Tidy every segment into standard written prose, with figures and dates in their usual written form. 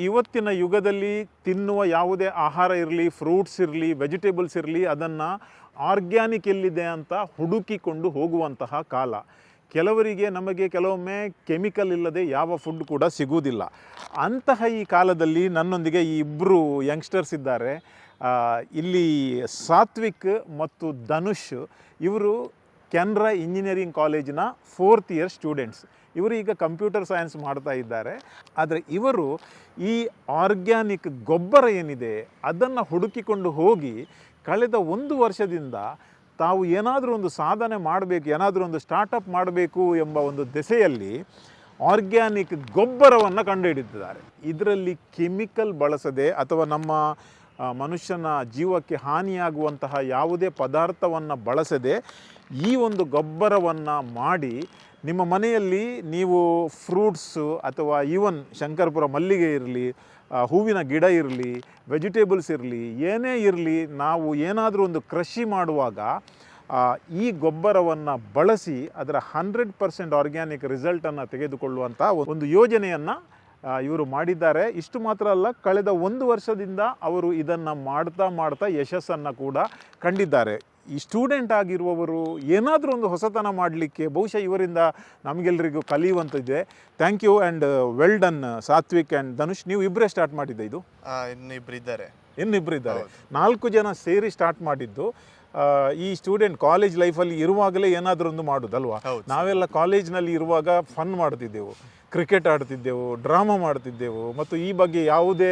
ಇವತ್ತಿನ ಯುಗದಲ್ಲಿ ತಿನ್ನುವ ಯಾವುದೇ ಆಹಾರ ಇರಲಿ, ಫ್ರೂಟ್ಸ್ ಇರಲಿ, ವೆಜಿಟೇಬಲ್ಸ್ ಇರಲಿ, ಅದನ್ನು ಆರ್ಗ್ಯಾನಿಕ್ ಎಲ್ಲಿದೆ ಅಂತ ಹುಡುಕಿಕೊಂಡು ಹೋಗುವಂತಹ ಕಾಲ. ಕೆಲವರಿಗೆ ನಮಗೆ ಕೆಲವೊಮ್ಮೆ ಕೆಮಿಕಲ್ ಇಲ್ಲದೆ ಯಾವ ಫುಡ್ ಕೂಡ ಸಿಗುವುದಿಲ್ಲ. ಅಂತಹ ಈ ಕಾಲದಲ್ಲಿ ನನ್ನೊಂದಿಗೆ ಈ ಇಬ್ಬರು ಯಂಗ್ಸ್ಟರ್ಸ್ ಇದ್ದಾರೆ. ಇಲ್ಲಿ ಸಾತ್ವಿಕ್ ಮತ್ತು ಧನುಷ್, ಇವರು ಕೆನರಾ ಇಂಜಿನಿಯರಿಂಗ್ ಕಾಲೇಜಿನ 4th ಇಯರ್ ಸ್ಟೂಡೆಂಟ್ಸ್. ಇವರು ಈಗ ಕಂಪ್ಯೂಟರ್ ಸೈನ್ಸ್ ಮಾಡ್ತಾ ಇದ್ದಾರೆ. ಆದರೆ ಇವರು ಈ ಆರ್ಗ್ಯಾನಿಕ್ ಗೊಬ್ಬರ ಏನಿದೆ ಅದನ್ನು ಹುಡುಕಿಕೊಂಡು ಹೋಗಿ ಕಳೆದ 1 ವರ್ಷದಿಂದ ತಾವು ಏನಾದರೂ ಒಂದು ಸಾಧನೆ ಮಾಡಬೇಕು, ಏನಾದರೂ ಒಂದು ಸ್ಟಾರ್ಟಪ್ ಮಾಡಬೇಕು ಎಂಬ ಒಂದು ದೆಸೆಯಲ್ಲಿ ಆರ್ಗ್ಯಾನಿಕ್ ಗೊಬ್ಬರವನ್ನು ಕಂಡುಹಿಡಿದಿದ್ದಾರೆ. ಇದರಲ್ಲಿ ಕೆಮಿಕಲ್ ಬಳಸದೆ ಅಥವಾ ನಮ್ಮ ಮನುಷ್ಯನ ಜೀವಕ್ಕೆ ಹಾನಿಯಾಗುವಂತಹ ಯಾವುದೇ ಪದಾರ್ಥವನ್ನು ಬಳಸದೆ ಈ ಒಂದು ಗೊಬ್ಬರವನ್ನು ಮಾಡಿ ನಿಮ್ಮ ಮನೆಯಲ್ಲಿ ನೀವು ಫ್ರೂಟ್ಸು ಅಥವಾ ಈವನ್ ಶಂಕರಪುರ ಮಲ್ಲಿಗೆ ಇರಲಿ, ಹೂವಿನ ಗಿಡ ಇರಲಿ, ವೆಜಿಟೇಬಲ್ಸ್ ಇರಲಿ, ಏನೇ ಇರಲಿ, ನಾವು ಏನಾದರೂ ಒಂದು ಕೃಷಿ ಮಾಡುವಾಗ ಈ ಗೊಬ್ಬರವನ್ನು ಬಳಸಿ ಅದರ 100% ಆರ್ಗ್ಯಾನಿಕ್ ರಿಸಲ್ಟನ್ನು ತೆಗೆದುಕೊಳ್ಳುವಂಥ ಒಂದು ಯೋಜನೆಯನ್ನು ಇವರು ಮಾಡಿದ್ದಾರೆ. ಇಷ್ಟು ಮಾತ್ರ ಅಲ್ಲ, ಕಳೆದ 1 ವರ್ಷದಿಂದ ಅವರು ಇದನ್ನು ಮಾಡ್ತಾ ಯಶಸ್ಸನ್ನು ಕೂಡ ಕಂಡಿದ್ದಾರೆ. ಈ ಸ್ಟೂಡೆಂಟ್ ಆಗಿರುವವರು ಏನಾದರೂ ಒಂದು ಹೊಸತನ ಮಾಡಲಿಕ್ಕೆ ಬಹುಶಃ ಇವರಿಂದ ನಮಗೆಲ್ಲರಿಗೂ ಕಲಿಯುವಂಥದ್ದಿದೆ. Thank you and well done Satvik and Dhanush. ನೀವು ಇಬ್ಬರೇ ಸ್ಟಾರ್ಟ್ ಮಾಡಿದ್ದೆ ಇದು? ಇನ್ನಿಬ್ಬರು ಇದ್ದಾರೆ. 4 ಜನ ಸೇರಿ ಸ್ಟಾರ್ಟ್ ಮಾಡಿದ್ದು. ಈ ಸ್ಟೂಡೆಂಟ್ ಕಾಲೇಜ್ ಲೈಫಲ್ಲಿ ಇರುವಾಗಲೇ ಏನಾದರೂ ಒಂದು ಮಾಡೋದಲ್ವಾ? ನಾವೆಲ್ಲ ಕಾಲೇಜ್ನಲ್ಲಿ ಇರುವಾಗ ಫನ್ ಮಾಡ್ತಿದ್ದೆವು, ಕ್ರಿಕೆಟ್ ಆಡ್ತಿದ್ದೆವು, ಡ್ರಾಮಾ ಮಾಡ್ತಿದ್ದೆವು, ಮತ್ತು ಈ ಬಗ್ಗೆ ಯಾವುದೇ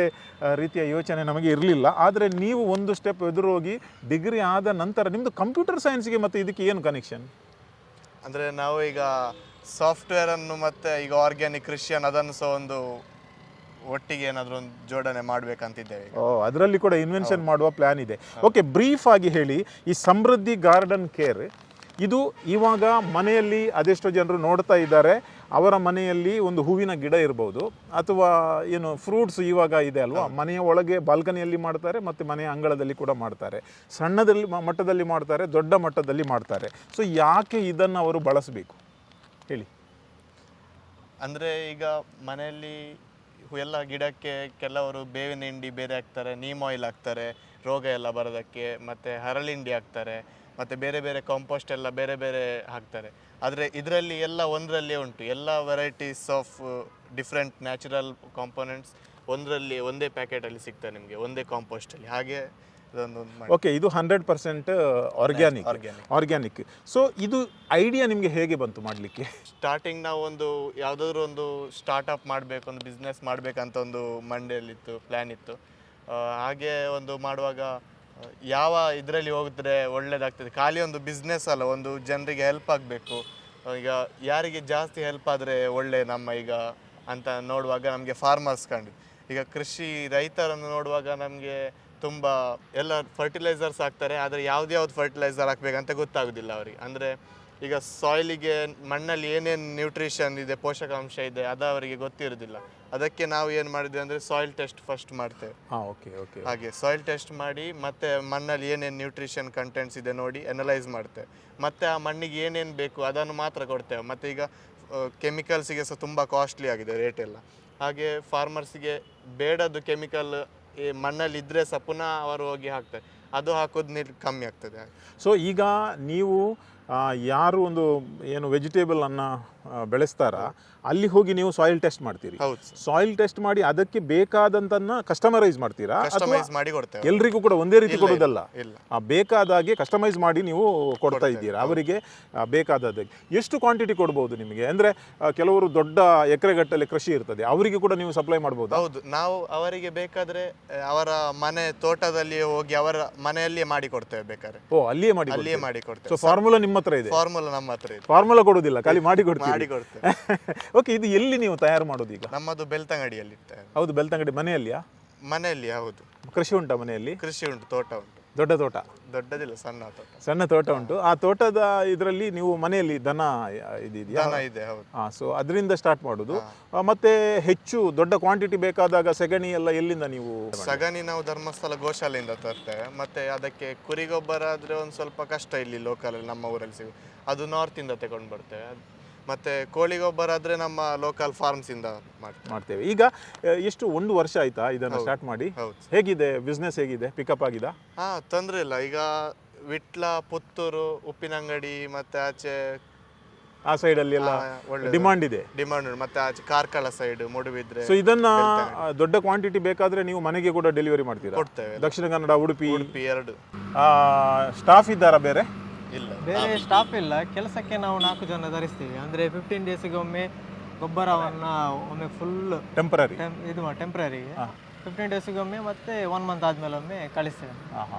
ರೀತಿಯ ಯೋಚನೆ ನಮಗೆ ಇರಲಿಲ್ಲ. ಆದರೆ ನೀವು ಒಂದು ಸ್ಟೆಪ್ ಎದುರು ಹೋಗಿ ಡಿಗ್ರಿ ಆದ ನಂತರ ನಿಮ್ಮದು ಕಂಪ್ಯೂಟರ್ ಸೈನ್ಸ್ಗೆ ಮತ್ತು ಇದಕ್ಕೆ ಏನು ಕನೆಕ್ಷನ್? ಅಂದರೆ ನಾವು ಈಗ ಸಾಫ್ಟ್ವೇರನ್ನು ಮತ್ತು ಈಗ ಆರ್ಗ್ಯಾನಿಕ್ ಕೃಷಿಯನ್ನು ಅದನ್ನು ಸಹ ಒಂದು ಒಟ್ಟಿಗೆ ಏನಾದರೂ ಒಂದು ಜೋಡಣೆ ಮಾಡಬೇಕಂತಿದ್ದೇವೆ. ಅದರಲ್ಲಿ ಕೂಡ ಇನ್ವೆನ್ಷನ್ ಮಾಡುವ ಪ್ಲ್ಯಾನ್ ಇದೆ. ಓಕೆ, ಬ್ರೀಫ್ ಆಗಿ ಹೇಳಿ, ಈ ಸಮೃದ್ಧಿ ಗಾರ್ಡನ್ ಕೇರ್ ಇದು ಇವಾಗ ಮನೆಯಲ್ಲಿ ಅದೆಷ್ಟೋ ಜನರು ನೋಡ್ತಾ ಇದ್ದಾರೆ, ಅವರ ಮನೆಯಲ್ಲಿ ಒಂದು ಹೂವಿನ ಗಿಡ ಇರ್ಬೋದು ಅಥವಾ ಏನು ಫ್ರೂಟ್ಸ್ ಇವಾಗ ಇದೆ ಅಲ್ವಾ, ಮನೆಯ ಒಳಗೆ ಬಾಲ್ಕನಿಯಲ್ಲಿ ಮಾಡ್ತಾರೆ ಮತ್ತು ಮನೆಯ ಅಂಗಳದಲ್ಲಿ ಕೂಡ ಮಾಡ್ತಾರೆ. ಸಣ್ಣದಲ್ಲಿ ಮಟ್ಟದಲ್ಲಿ ಮಾಡ್ತಾರೆ, ದೊಡ್ಡ ಮಟ್ಟದಲ್ಲಿ ಮಾಡ್ತಾರೆ. ಸೊ ಯಾಕೆ ಇದನ್ನು ಅವರು ಬಳಸಬೇಕು ಹೇಳಿ? ಅಂದರೆ ಈಗ ಮನೆಯಲ್ಲಿ ಎಲ್ಲ ಗಿಡಕ್ಕೆ ಕೆಲವರು ಬೇವಿನ ಹಿಂಡಿ ಬೇರೆ ಹಾಕ್ತಾರೆ, ನೀಮ್ ಆಯಿಲ್ ಹಾಕ್ತಾರೆ ರೋಗ ಎಲ್ಲ ಬರೋದಕ್ಕೆ, ಮತ್ತು ಹರಳಿಂಡಿ ಹಾಕ್ತಾರೆ, ಮತ್ತು ಬೇರೆ ಬೇರೆ ಕಾಂಪೋಸ್ಟ್ ಎಲ್ಲ ಬೇರೆ ಬೇರೆ ಹಾಕ್ತಾರೆ. ಆದರೆ ಇದರಲ್ಲಿ ಎಲ್ಲ ಒಂದರಲ್ಲೇ ಉಂಟು, ಎಲ್ಲ varieties of different natural components ಒಂದೇ ಪ್ಯಾಕೆಟಲ್ಲಿ ಸಿಗ್ತದೆ ನಿಮಗೆ, ಒಂದೇ ಕಾಂಪೋಸ್ಟಲ್ಲಿ. ಹಾಗೆ ಓಕೆ, ಇದು 100% ಆರ್ಗ್ಯಾನಿಕ್. ಸೊ ಇದು ಐಡಿಯಾ ನಿಮಗೆ ಹೇಗೆ ಬಂತು ಮಾಡಲಿಕ್ಕೆ? ಸ್ಟಾರ್ಟಿಂಗ್ ನಾವು ಯಾವುದಾದ್ರೂ ಒಂದು ಸ್ಟಾರ್ಟಪ್ ಮಾಡಬೇಕು, ಒಂದು ಬಿಸ್ನೆಸ್ ಮಾಡಬೇಕಂತ ಒಂದು ಮಂಡೆಯಲ್ಲಿತ್ತು, ಪ್ಲ್ಯಾನ್ ಇತ್ತು. ಹಾಗೆ ಒಂದು ಮಾಡುವಾಗ ಯಾವ ಇದರಲ್ಲಿ ಹೋಗಿದ್ರೆ ಒಳ್ಳೇದಾಗ್ತದೆ, ಖಾಲಿ ಒಂದು ಬಿಸ್ನೆಸ್ ಅಲ್ಲ, ಒಂದು ಜನರಿಗೆ ಹೆಲ್ಪ್ ಆಗಬೇಕು. ಈಗ ಯಾರಿಗೆ ಜಾಸ್ತಿ ಹೆಲ್ಪ್ ಆದರೆ ಒಳ್ಳೆ ನಮ್ಮ ಈಗ ಅಂತ ನೋಡುವಾಗ ನಮಗೆ ಫಾರ್ಮರ್ಸ್ ಕಂಡು, ಈಗ ಕೃಷಿ ರೈತರನ್ನು ನೋಡುವಾಗ ನಮಗೆ ತುಂಬ ಎಲ್ಲ ಫರ್ಟಿಲೈಸರ್ಸ್ ಹಾಕ್ತಾರೆ, ಆದರೆ ಯಾವ್ದು ಫರ್ಟಿಲೈಸರ್ ಹಾಕ್ಬೇಕಂತ ಗೊತ್ತಾಗೋದಿಲ್ಲ ಅವರಿಗೆ. ಅಂದರೆ ಈಗ ಸಾಯಿಲಿಗೆ, ಮಣ್ಣಲ್ಲಿ ಏನೇನು ನ್ಯೂಟ್ರಿಷನ್ ಇದೆ, ಪೋಷಕಾಂಶ ಇದೆ, ಅದು ಅವರಿಗೆ ಗೊತ್ತಿರೋದಿಲ್ಲ. ಅದಕ್ಕೆ ನಾವು ಏನು ಮಾಡಿದ್ವಿ ಅಂದರೆ ಸಾಯಿಲ್ ಟೆಸ್ಟ್ ಫಸ್ಟ್ ಮಾಡ್ತೇವೆ. ಹಾಗೆ ಸಾಯಿಲ್ ಟೆಸ್ಟ್ ಮಾಡಿ ಮತ್ತೆ ಮಣ್ಣಲ್ಲಿ ಏನೇನು ನ್ಯೂಟ್ರಿಷನ್ ಕಂಟೆಂಟ್ಸ್ ಇದೆ ನೋಡಿ ಅನಲೈಸ್ ಮಾಡ್ತೇವೆ. ಮತ್ತು ಆ ಮಣ್ಣಿಗೆ ಏನೇನು ಬೇಕು ಅದನ್ನು ಮಾತ್ರ ಕೊಡ್ತೇವೆ. ಮತ್ತು ಈಗ ಕೆಮಿಕಲ್ಸಿಗೆ ಸಹ ತುಂಬ ಕಾಸ್ಟ್ಲಿ ಆಗಿದೆ ರೇಟ್ ಎಲ್ಲ. ಹಾಗೆ ಫಾರ್ಮರ್ಸಿಗೆ ಬೇಡದು ಕೆಮಿಕಲ್ ಈ ಮಣ್ಣಲ್ಲಿ ಇದ್ದರೆ ಸಹ ಪುನಃ ಅವರು ಹೋಗಿ ಹಾಕ್ತಾರೆ, ಅದು ಹಾಕೋದು ನೀರು ಕಮ್ಮಿ ಆಗ್ತದೆ. ಸೊ ಈಗ ನೀವು ಯಾರು ಒಂದು ಏನು ವೆಜಿಟೇಬಲ್ ಅನ್ನು ಬೆಳೆಸ್ತಾರ ಅಲ್ಲಿ ಹೋಗಿ ನೀವು ಸಾಯಿಲ್ ಟೆಸ್ಟ್ ಮಾಡ್ತೀರಿ. ಸಾಯಿಲ್ ಟೆಸ್ಟ್ ಮಾಡಿ ಅದಕ್ಕೆ ಬೇಕಾದಂತನ್ನ ಕಸ್ಟಮರೈಸ್ ಮಾಡ್ತೀರಾ? ಕಸ್ಟಮೈಸ್ ಮಾಡಿ ಕೊಡ್ತೇವೆ. ಎಲ್ರಿಗೂ ಕೂಡ ಒಂದೇ ರೀತಿ ಕೊಡೋದಲ್ಲ, ಬೇಕಾದಾಗೆ ಕಸ್ಟಮೈಸ್ ಮಾಡಿ ನೀವು ಕೊಡ್ತಾ ಇದ್ದೀರಾ ಅವರಿಗೆ ಬೇಕಾದದ್ದು. ಎಷ್ಟು ಕ್ವಾಂಟಿಟಿ ಕೊಡ್ಬೋದು ನಿಮಗೆ? ಅಂದ್ರೆ ಕೆಲವರು ದೊಡ್ಡ ಎಕರೆಗಟ್ಟಲೆ ಕೃಷಿ ಇರ್ತದೆ, ಅವರಿಗೆ ಕೂಡ ನೀವು ಸಪ್ಲೈ ಮಾಡ್ಬೋದು? ಹೌದು, ನಾವು ಅವರಿಗೆ ಬೇಕಾದ್ರೆ ಅವರ ಮನೆ ತೋಟದಲ್ಲಿ ಹೋಗಿ ಅವರ ಮನೆಯಲ್ಲಿಯೇ ಮಾಡಿ ಕೊಡ್ತೇವೆ ಬೇಕಾದ್ರೆ. ಅಲ್ಲಿಯೇ ಮಾಡಿ ಕೊಡ್ತೇವೆ. ಸೊ ಫಾರ್ಮುಲಾ ನಿಮ್ಮ ಹತ್ರ ಇದೆ? ಫಾರ್ಮುಲಾ ನಮ್ಮ ಹತ್ರ ಇದೆ. ಫಾರ್ಮುಲಾ ಕೊಡೋದಿಲ್ಲ, ಖಾಲಿ ಮಾಡಿ ಕೊಡ್ತೀವಿ. ಓಕೆ, ಇದು ಎಲ್ಲಿ ನೀವು ತಯಾರು ಮಾಡೋದು ಈಗ? ನಮ್ಮದು ಬೆಳ್ತಂಗಡಿಯಲ್ಲಿ. ಹೌದು, ಬೆಳ್ತಂಗಡಿ ಮನೆಯಲ್ಲಿಯಾ? ಮನೆಯಲ್ಲಿ. ಹೌದು. ಕೃಷಿ ಉಂಟಾ ಮನೆಯಲ್ಲಿ? ಕೃಷಿ ಉಂಟು, ತೋಟ ಉಂಟು. ದೊಡ್ಡ ತೋಟ? ದೊಡ್ಡದಿಲ್ಲ, ಸಣ್ಣ ತೋಟ ಉಂಟು. ಆ ತೋಟದ ಇದರಲ್ಲಿ ನೀವು ಮನೆಯಲ್ಲಿ ದನ ಇದೆಯಾ? ದನ ಇದೆ, ಹೌದು. ಸೊ ಅದರಿಂದ ಸ್ಟಾರ್ಟ್ ಮಾಡೋದು. ಮತ್ತೆ ಹೆಚ್ಚು ದೊಡ್ಡ ಕ್ವಾಂಟಿಟಿ ಬೇಕಾದಾಗ ಸಗಣಿ ಎಲ್ಲ ಎಲ್ಲಿಂದ ನೀವು? ಸಗಣಿ ನಾವು ಧರ್ಮಸ್ಥಳ ಗೋಶಾಲೆಯಿಂದ ತರ್ತೇವೆ. ಮತ್ತೆ ಅದಕ್ಕೆ ಕುರಿ ಗೊಬ್ಬರ ಆದ್ರೆ ಒಂದು ಸ್ವಲ್ಪ ಕಷ್ಟ ಇಲ್ಲಿ ಲೋಕಲ್ ನಮ್ಮ ಊರಲ್ಲಿ ಸಿಗುತ್ತೆ, ಅದು ನಾರ್ತ್ ಇಂದ ತಗೊಂಡು ಬರ್ತೇವೆ. ಮತ್ತು ಕೋಳಿ ಗೊಬ್ಬರ ಆದರೆ ನಮ್ಮ ಲೋಕಲ್ ಫಾರ್ಮ್ಸಿಂದ ಮಾಡ್ತೇವೆ. ಈಗ ಎಷ್ಟು 1 ವರ್ಷ ಆಯ್ತಾ ಇದನ್ನು ಸ್ಟಾರ್ಟ್ ಮಾಡಿ? ಹೌದು. ಹೇಗಿದೆ ಬಿಸ್ನೆಸ್, ಹೇಗಿದೆ ಪಿಕಪ್ ಆಗಿದೆ? ಹಾಂ, ತೊಂದರೆ ಇಲ್ಲ. ಈಗ ವಿಟ್ಲ, ಪುತ್ತೂರು, ಉಪ್ಪಿನಂಗಡಿ ಮತ್ತು ಆಚೆ ಆ ಸೈಡಲ್ಲಿ ಎಲ್ಲ ಒಳ್ಳೆ ಡಿಮಾಂಡ್ ಇದೆ. ಡಿಮಾಂಡ್ ಉಂಟು. ಮತ್ತು ಆಚೆ ಕಾರ್ಕಳ ಸೈಡ್, ಮೂಡುಬಿದ್ರೆ. ಸೊ ಇದನ್ನ ದೊಡ್ಡ ಕ್ವಾಂಟಿಟಿ ಬೇಕಾದ್ರೆ ನೀವು ಮನೆಗೆ ಕೂಡ ಡೆಲಿವರಿ ಮಾಡ್ತೀರಾ? ಕೊಡ್ತೇವೆ. ದಕ್ಷಿಣ ಕನ್ನಡ, ಉಡುಪಿ ಎರಡು. ಸ್ಟಾಫ್ ಇದ್ದಾರಾ ಬೇರೆ? ಇಲ್ಲ, ಬೇರೆ ಸ್ಟಾಫ್ ಇಲ್ಲ. ಕೆಲಸಕ್ಕೆ ನಾವು 4 ಜನ ಧರಿಸ್ತೀವಿ. ಅಂದರೆ 15 ಡೇಸಿಗೆ ಒಮ್ಮೆ ಗೊಬ್ಬರವನ್ನು ಒಮ್ಮೆ ಫುಲ್ ಟೆಂಪರರಿ ಇದು ಟೆಂಪ್ರರಿಗೆ 15 ಡೇಸಿಗೆ ಒಮ್ಮೆ, ಮತ್ತೆ 1 ಮಂತ್ ಆದಮೇಲೆ ಒಮ್ಮೆ ಕಳಿಸ್ತೇವೆ.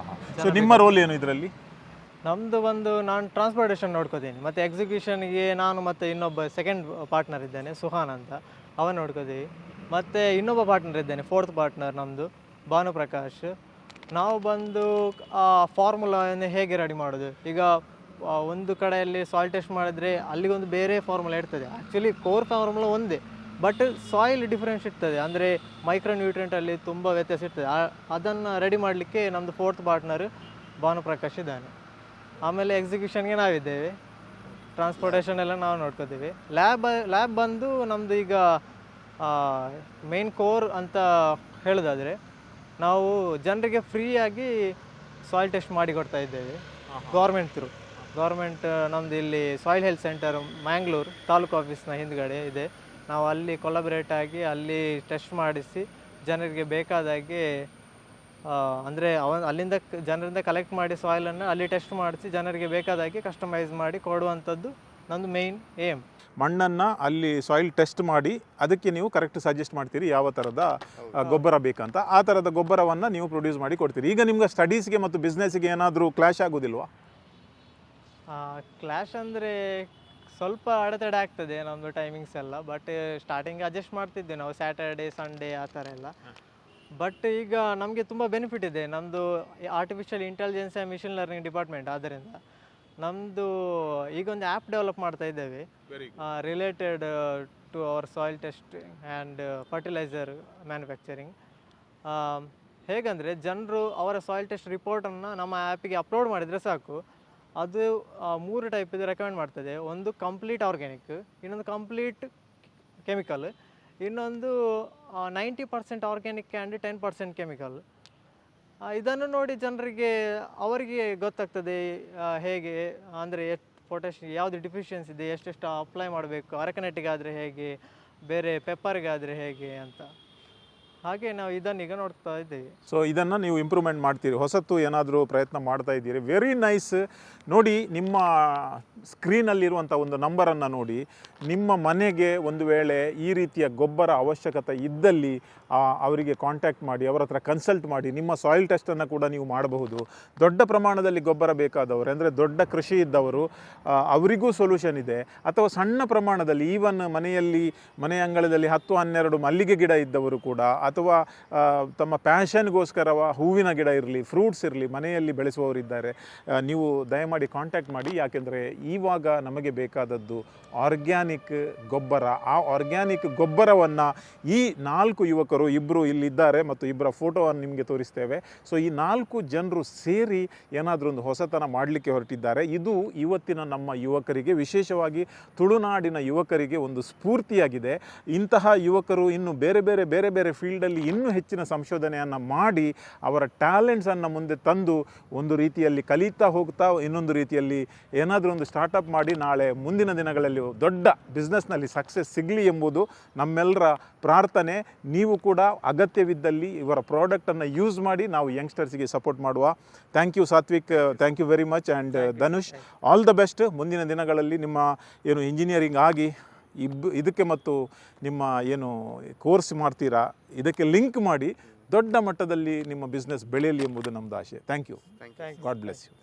ಸೊ ನಿಮ್ಮ ರೋಲ್ ಏನು ಇದರಲ್ಲಿ? ನಮ್ಮದು ನಾನು ಟ್ರಾನ್ಸ್ಪೋರ್ಟೇಷನ್ ನೋಡ್ಕೋತೀನಿ, ಮತ್ತು ಎಕ್ಸಿಕ್ಯೂಷನ್ಗೆ ನಾನು ಮತ್ತು ಇನ್ನೊಬ್ಬ ಸೆಕೆಂಡ್ ಪಾರ್ಟ್ನರ್ ಇದ್ದೇನೆ, ಸುಹಾನ್ ಅಂತ, ಅವನು ನೋಡ್ಕೋತೀವಿ. ಮತ್ತು ಇನ್ನೊಬ್ಬ ಪಾರ್ಟ್ನರ್ ಇದ್ದೇನೆ, 4th ಪಾರ್ಟ್ನರ್ ನಮ್ಮದು ಭಾನುಪ್ರಕಾಶ್. ನಾವು ಬಂದು ಆ ಫಾರ್ಮುಲಾವನ್ನು ಹೇಗೆ ರೆಡಿ ಮಾಡೋದು. ಈಗ ಒಂದು ಕಡೆಯಲ್ಲಿ ಸಾಯಿಲ್ ಟೆಸ್ಟ್ ಮಾಡಿದರೆ ಅಲ್ಲಿಗೊಂದು ಬೇರೆ ಫಾರ್ಮುಲಾ ಇರ್ತದೆ. ಆ್ಯಕ್ಚುಲಿ ಕೋರ್ ಫಾರ್ಮುಲಾ ಒಂದೇ, ಬಟ್ ಸಾಯಿಲ್ ಡಿಫ್ರೆನ್ಸ್ ಇರ್ತದೆ. ಅಂದರೆ ಮೈಕ್ರೋ ನ್ಯೂಟ್ರಿಯೆಂಟಲ್ಲಿ ತುಂಬ ವ್ಯತ್ಯಾಸ ಇರ್ತದೆ. ಅದನ್ನು ರೆಡಿ ಮಾಡಲಿಕ್ಕೆ ನಮ್ಮದು 4th ಪಾರ್ಟ್ನರ್ ಭಾನುಪ್ರಕಾಶ್ ಇದ್ದಾನೆ. ಆಮೇಲೆ ಎಕ್ಸಿಕ್ಯೂಷನ್ಗೆ ನಾವಿದ್ದೇವೆ, ಟ್ರಾನ್ಸ್ಪೋರ್ಟೇಷನ್ ಎಲ್ಲ ನಾವು ನೋಡ್ಕೋತೀವಿ. ಲ್ಯಾಬ್ ಬಂದು ನಮ್ಮದು ಈಗ ಮೇನ್ ಕೋರ್ ಅಂತ ಹೇಳೋದಾದರೆ ನಾವು ಜನರಿಗೆ ಫ್ರೀಯಾಗಿ ಸಾಯಿಲ್ ಟೆಸ್ಟ್ ಮಾಡಿ ಕೊಡ್ತಾ ಇದ್ದೇವೆ ಗೌರ್ಮೆಂಟ್ ಥ್ರೂ. ಗೌರ್ಮೆಂಟ್ ನಮ್ಮದು ಇಲ್ಲಿ soil health centre Mangalore taluk ಆಫೀಸ್ನ ಹಿಂದ್ಗಡೆ ಇದೆ. ನಾವು ಅಲ್ಲಿ ಕೊಲಾಬರೇಟ್ ಆಗಿ ಅಲ್ಲಿ ಟೆಸ್ಟ್ ಮಾಡಿಸಿ ಜನರಿಗೆ ಬೇಕಾದಾಗೆ ಅಂದರೆ ಅಲ್ಲಿಂದ ಜನರಿಂದ ಕಲೆಕ್ಟ್ ಮಾಡಿ ಸಾಯಿಲನ್ನು ಅಲ್ಲಿ ಟೆಸ್ಟ್ ಮಾಡಿಸಿ ಜನರಿಗೆ ಬೇಕಾದಾಗೆ ಕಸ್ಟಮೈಸ್ ಮಾಡಿ ಕೊಡುವಂಥದ್ದು ನಮ್ಮದು ಮೇಯ್ನ್ ಏಮ್. ಮಣ್ಣನ್ನು ಅಲ್ಲಿ ಸಾಯಿಲ್ ಟೆಸ್ಟ್ ಮಾಡಿ ಅದಕ್ಕೆ ನೀವು ಕರೆಕ್ಟ್ ಸಜೆಸ್ಟ್ ಮಾಡ್ತೀರಿ ಯಾವ ಥರದ ಗೊಬ್ಬರ ಬೇಕಂತ. ಆ ಥರದ ಗೊಬ್ಬರವನ್ನು ನೀವು ಪ್ರೊಡ್ಯೂಸ್ ಮಾಡಿ ಕೊಡ್ತೀರಿ. ಈಗ ನಿಮ್ಗೆ ಸ್ಟಡೀಸ್ಗೆ ಮತ್ತು ಬಿಸ್ನೆಸ್ಗೆ ಏನಾದರೂ ಕ್ಲಾಶ್ ಆಗೋದಿಲ್ವಾ? ಕ್ಲಾಶ್ ಅಂದರೆ ಸ್ವಲ್ಪ ಅಡೆತಡೆ ಆಗ್ತದೆ ನಮ್ಮದು ಟೈಮಿಂಗ್ಸ್ ಎಲ್ಲ. ಬಟ್ ಸ್ಟಾರ್ಟಿಂಗ್ ಅಡ್ಜಸ್ಟ್ ಮಾಡ್ತಿದ್ದೆ ನಾವು, ಸ್ಯಾಟರ್ಡೇ ಸಂಡೇ ಆ ಥರ ಎಲ್ಲ. ಬಟ್ ಈಗ ನಮಗೆ ತುಂಬ ಬೆನಿಫಿಟ್ ಇದೆ. ನಮ್ಮದು artificial intelligence and machine learning department. ಆದ್ದರಿಂದ ನಮ್ಮದು ಈಗೊಂದು ಆ್ಯಪ್ ಡೆವಲಪ್ ಮಾಡ್ತಾ ಇದ್ದೇವೆ related to our soil testing and fertiliser manufacturing. ಹೇಗಂದರೆ ಜನರು ಅವರ ಸಾಯಿಲ್ ಟೆಸ್ಟ್ ರಿಪೋರ್ಟನ್ನು ನಮ್ಮ ಆ್ಯಪಿಗೆ ಅಪ್ಲೋಡ್ ಮಾಡಿದರೆ ಸಾಕು, ಅದು 3 ಟೈಪ್ ಇದು ರೆಕಮೆಂಡ್ ಮಾಡ್ತದೆ. ಒಂದು ಕಂಪ್ಲೀಟ್ ಆರ್ಗ್ಯಾನಿಕ್, ಇನ್ನೊಂದು ಕಂಪ್ಲೀಟ್ ಕೆಮಿಕಲ್, ಇನ್ನೊಂದು 90% ಆರ್ಗ್ಯಾನಿಕ್ ಆ್ಯಂಡ್ 10% ಕೆಮಿಕಲ್. ಇದನ್ನು ನೋಡಿ ಜನರಿಗೆ ಅವರಿಗೆ ಗೊತ್ತಾಗ್ತದೆ ಹೇಗೆ ಅಂದರೆ ಪೊಟ್ಯಾಷಿಯಂ ಯಾವುದು ಡಿಫಿಷಿಯನ್ಸಿ ಇದೆ, ಎಷ್ಟೆಷ್ಟು ಅಪ್ಲೈ ಮಾಡಬೇಕು, ಅರಕನೆಟ್ಟಿಗಾದರೆ ಹೇಗೆ, ಬೇರೆ ಪೆಪ್ಪರ್ಗಾದರೆ ಹೇಗೆ ಅಂತ. ಹಾಗೆ ನಾವು ಇದನ್ನೀಗ ನೋಡ್ತಾ ಇದ್ದೇವೆ. ಸೊ ಇದನ್ನು ನೀವು ಇಂಪ್ರೂವ್ಮೆಂಟ್ ಮಾಡ್ತೀರಿ, ಹೊಸತು ಏನಾದರೂ ಪ್ರಯತ್ನ ಮಾಡ್ತಾ ಇದ್ದೀರಿ. Very nice. ನೋಡಿ, ನಿಮ್ಮ ಸ್ಕ್ರೀನಲ್ಲಿರುವಂಥ ಒಂದು ನಂಬರನ್ನು ನೋಡಿ, ನಿಮ್ಮ ಮನೆಗೆ ಒಂದು ವೇಳೆ ಈ ರೀತಿಯ ಗೊಬ್ಬರ ಅವಶ್ಯಕತೆ ಇದ್ದಲ್ಲಿ ಅವರಿಗೆ ಕಾಂಟ್ಯಾಕ್ಟ್ ಮಾಡಿ, ಅವರ ಹತ್ರ ಕನ್ಸಲ್ಟ್ ಮಾಡಿ. ನಿಮ್ಮ ಸಾಯಿಲ್ ಟೆಸ್ಟನ್ನು ಕೂಡ ನೀವು ಮಾಡಬಹುದು. ದೊಡ್ಡ ಪ್ರಮಾಣದಲ್ಲಿ ಗೊಬ್ಬರ ಬೇಕಾದವರು, ಅಂದರೆ ದೊಡ್ಡ ಕೃಷಿ ಇದ್ದವರು, ಅವರಿಗೂ ಸೊಲ್ಯೂಷನ್ ಇದೆ. ಅಥವಾ ಸಣ್ಣ ಪ್ರಮಾಣದಲ್ಲಿ ಈವನ್ ಮನೆ ಅಂಗಳದಲ್ಲಿ 10-12 ಮಲ್ಲಿಗೆ ಗಿಡ ಇದ್ದವರು ಕೂಡ, ಅಥವಾ ತಮ್ಮ ಪ್ಯಾಷನ್ಗೋಸ್ಕರ ಹೂವಿನ ಗಿಡ ಇರಲಿ, ಫ್ರೂಟ್ಸ್ ಇರಲಿ, ಮನೆಯಲ್ಲಿ ಬೆಳೆಸುವವರಿದ್ದಾರೆ, ನೀವು ದಯಮಾಡಿ ಕಾಂಟ್ಯಾಕ್ಟ್ ಮಾಡಿ. ಯಾಕೆಂದರೆ ಇವಾಗ ನಮಗೆ ಬೇಕಾದದ್ದು ಆರ್ಗ್ಯಾನಿಕ್ ಗೊಬ್ಬರ. ಆ ಆರ್ಗ್ಯಾನಿಕ್ ಗೊಬ್ಬರವನ್ನು ಈ 4 ಯುವಕರು, ಇಬ್ಬರು ಇಲ್ಲಿದ್ದಾರೆ ಮತ್ತು ಇಬ್ಬರ ಫೋಟೋವನ್ನು ನಿಮಗೆ ತೋರಿಸ್ತೇವೆ. ಸೊ ಈ 4 ಜನರು ಸೇರಿ ಏನಾದರೂ ಒಂದು ಹೊಸತನ ಮಾಡಲಿಕ್ಕೆ ಹೊರಟಿದ್ದಾರೆ. ಇದು ಇವತ್ತಿನ ನಮ್ಮ ಯುವಕರಿಗೆ, ವಿಶೇಷವಾಗಿ ತುಳುನಾಡಿನ ಯುವಕರಿಗೆ ಒಂದು ಸ್ಫೂರ್ತಿಯಾಗಿದೆ. ಇಂತಹ ಯುವಕರು ಇನ್ನು ಬೇರೆ ಬೇರೆ ಫೀಲ್ಡಲ್ಲಿ ಇನ್ನೂ ಹೆಚ್ಚಿನ ಸಂಶೋಧನೆಯನ್ನು ಮಾಡಿ ಅವರ ಟ್ಯಾಲೆಂಟ್ಸನ್ನು ಮುಂದೆ ತಂದು ಒಂದು ರೀತಿಯಲ್ಲಿ ಕಲಿತಾ ಹೋಗ್ತಾ ಇನ್ನೊಂದು ರೀತಿಯಲ್ಲಿ ಏನಾದರೂ ಒಂದು ಸ್ಟಾರ್ಟಪ್ ಮಾಡಿ ನಾಳೆ ಮುಂದಿನ ದಿನಗಳಲ್ಲಿ ದೊಡ್ಡ ಬಿಸ್ನೆಸ್ನಲ್ಲಿ ಸಕ್ಸಸ್ ಸಿಗಲಿ ಎಂಬುದು ನಮ್ಮೆಲ್ಲರ ಪ್ರಾರ್ಥನೆ. ನೀವು ಕೂಡ ಅಗತ್ಯವಿದ್ದಲ್ಲಿ ಇವರ ಪ್ರಾಡಕ್ಟನ್ನು ಯೂಸ್ ಮಾಡಿ ನಾವು ಯಂಗ್ಸ್ಟರ್ಸಿಗೆ ಸಪೋರ್ಟ್ ಮಾಡುವ. Thank you Satvik, thank you very much. And Dhanush, all the best. ಮುಂದಿನ ದಿನಗಳಲ್ಲಿ ನಿಮ್ಮ ಏನು ಇಂಜಿನಿಯರಿಂಗ್ ಆಗಿ ಇದಕ್ಕೆ ಮತ್ತು ನಿಮ್ಮ ಏನು ಕೋರ್ಸ್ ಮಾಡ್ತೀರಾ ಇದಕ್ಕೆ ಲಿಂಕ್ ಮಾಡಿ ದೊಡ್ಡ ಮಟ್ಟದಲ್ಲಿ ನಿಮ್ಮ ಬಿಸ್ನೆಸ್ ಬೆಳೆಯಲಿ ಎಂಬುದು ನಮ್ಮದು ಆಶೆ. Thank you. God bless you.